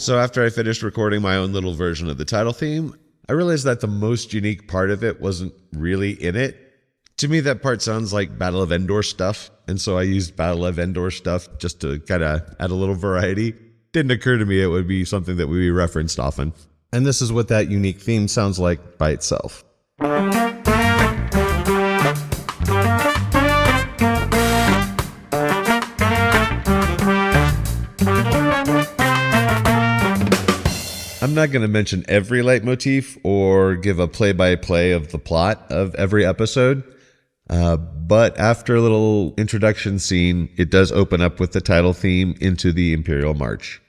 So after I finished recording my own little version of the title theme, I realized that the most unique part of it wasn't really in it. To me, that part sounds like Battle of Endor stuff, and so I used Battle of Endor stuff just to kind of add a little variety. Didn't occur to me it would be something that would be referenced often. And this is what that unique theme sounds like by itself. I'm not going to mention every leitmotif or give a play-by-play of the plot of every episode, but after a little introduction scene, it does open up with the title theme into the Imperial March.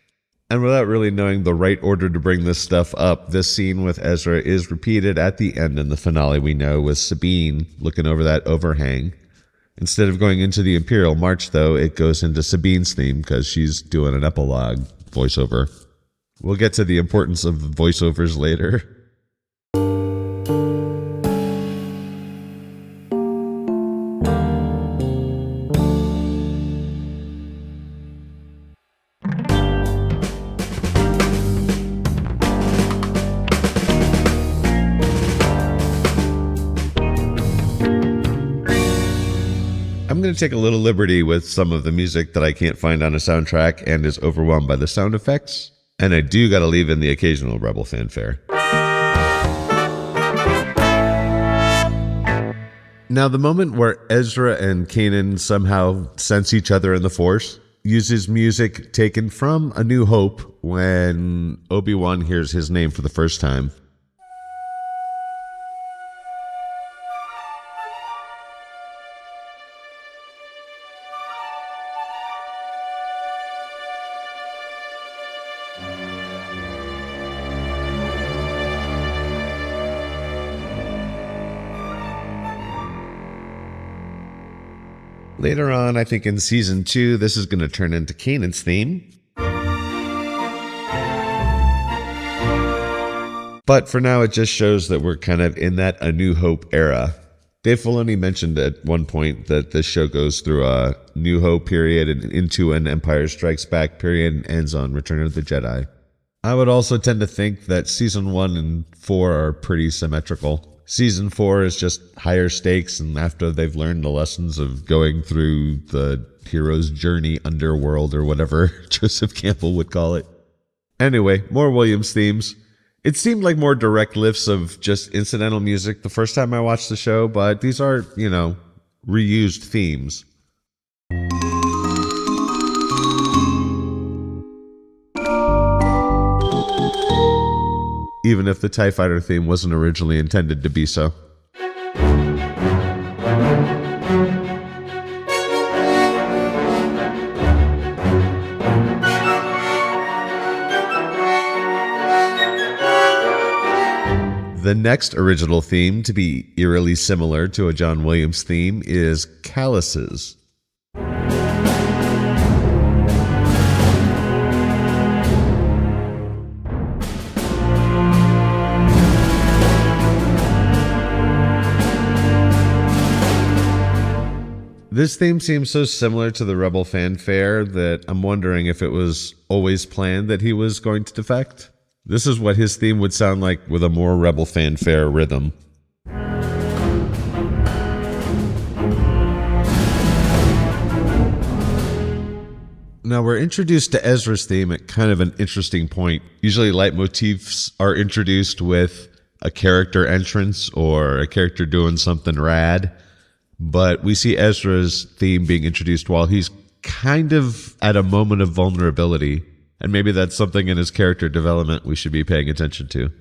And without really knowing the right order to bring this stuff up, this scene with Ezra is repeated at the end in the finale we know, with Sabine looking over that overhang. Instead of going into the Imperial March, though, it goes into Sabine's theme because she's doing an epilogue voiceover. We'll get to the importance of voiceovers later. I'm going to take a little liberty with some of the music that I can't find on a soundtrack and is overwhelmed by the sound effects. And I do got to leave in the occasional Rebel fanfare. Now, the moment where Ezra and Kanan somehow sense each other in the Force uses music taken from A New Hope when Obi-Wan hears his name for the first time. Later on, I think in Season 2, this is going to turn into Kanan's theme. But for now, it just shows that we're kind of in that A New Hope era. Dave Filoni mentioned at one point that this show goes through a New Hope period and into an Empire Strikes Back period and ends on Return of the Jedi. I would also tend to think that Season 1 and 4 are pretty symmetrical. Season 4 is just higher stakes, and after they've learned the lessons of going through the hero's journey underworld or whatever Joseph Campbell would call it. Anyway, more Williams themes. It seemed like more direct lifts of just incidental music the first time I watched the show, but these are, reused themes. Even if the TIE Fighter theme wasn't originally intended to be so. The next original theme to be eerily similar to a John Williams theme is Calluses. This theme seems so similar to the Rebel fanfare that I'm wondering if it was always planned that he was going to defect. This is what his theme would sound like with a more Rebel fanfare rhythm. Now we're introduced to Ezra's theme at kind of an interesting point. Usually leitmotifs are introduced with a character entrance or a character doing something rad. But we see Ezra's theme being introduced while he's kind of at a moment of vulnerability. And maybe that's something in his character development we should be paying attention to.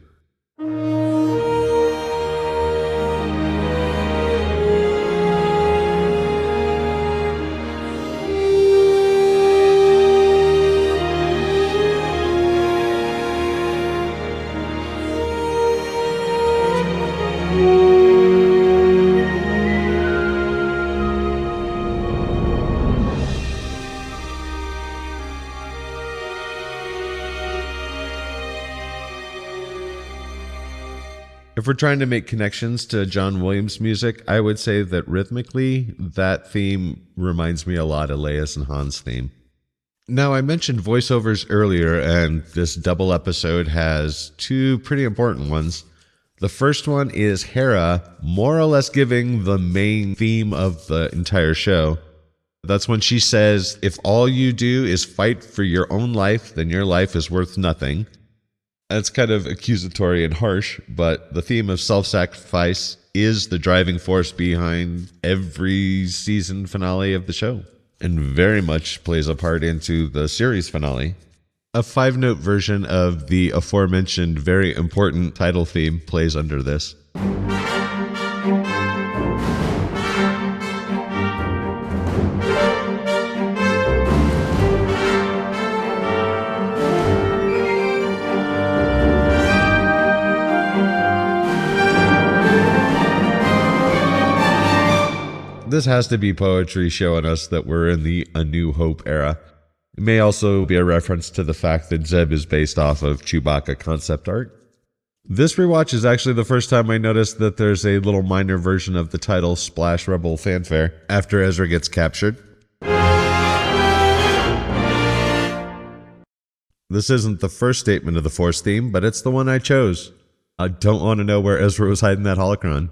If we're trying to make connections to John Williams music, I would say that rhythmically, that theme reminds me a lot of Leia's and Han's theme. Now, I mentioned voiceovers earlier, and this double episode has two pretty important ones. The first one is Hera more or less giving the main theme of the entire show. That's when she says, if all you do is fight for your own life, then your life is worth nothing. That's kind of accusatory and harsh, but the theme of self-sacrifice is the driving force behind every season finale of the show, and very much plays a part into the series finale. A 5-note version of the aforementioned very important title theme plays under this. This has to be poetry showing us that we're in the A New Hope era. It may also be a reference to the fact that Zeb is based off of Chewbacca concept art. This rewatch is actually the first time I noticed that there's a little minor version of the title Splash Rebel fanfare after Ezra gets captured. This isn't the first statement of the Force theme, but it's the one I chose. I don't want to know where Ezra was hiding that holocron.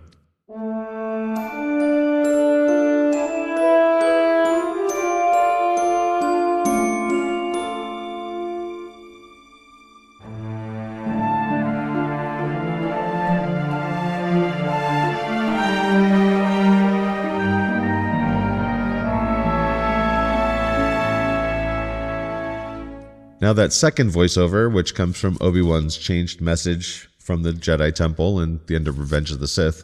Now that second voiceover, which comes from Obi-Wan's changed message from the Jedi Temple and the end of Revenge of the Sith,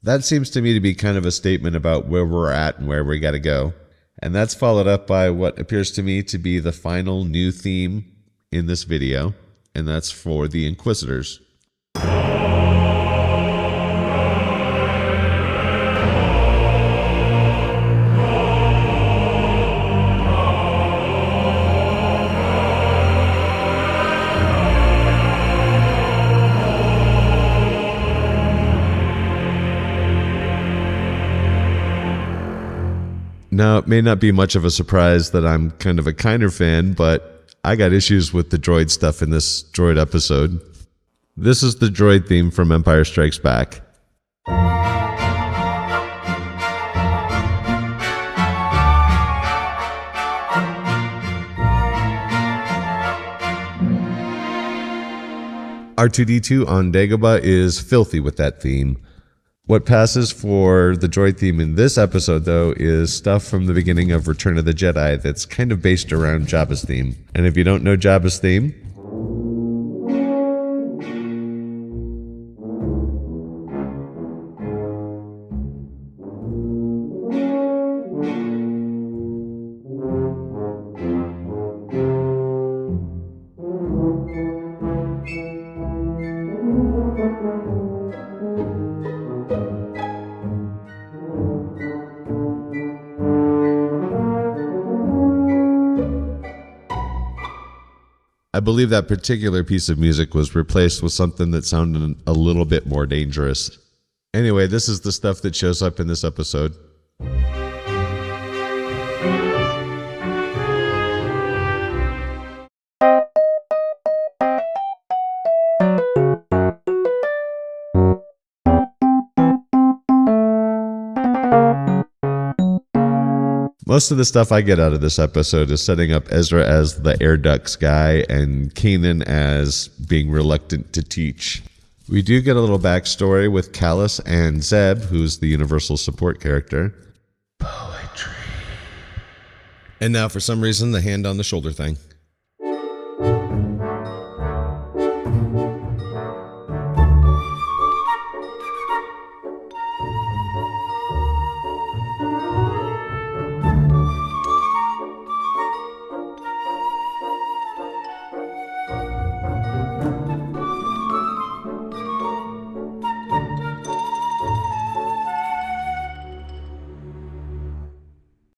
that seems to me to be kind of a statement about where we're at and where we gotta go. And that's followed up by what appears to me to be the final new theme in this video, and that's for the Inquisitors. Now, it may not be much of a surprise that I'm kind of a kinder fan, but I got issues with the droid stuff in this droid episode. This is the droid theme from Empire Strikes Back. R2-D2 on Dagobah is filthy with that theme. What passes for the droid theme in this episode, though, is stuff from the beginning of Return of the Jedi that's kind of based around Jabba's theme. And if you don't know Jabba's theme, I believe that particular piece of music was replaced with something that sounded a little bit more dangerous. Anyway, this is the stuff that shows up in this episode. Most of the stuff I get out of this episode is setting up Ezra as the air ducts guy and Kanan as being reluctant to teach. We do get a little backstory with Callus and Zeb, who's the universal support character. Poetry. And now, for some reason, the hand on the shoulder thing.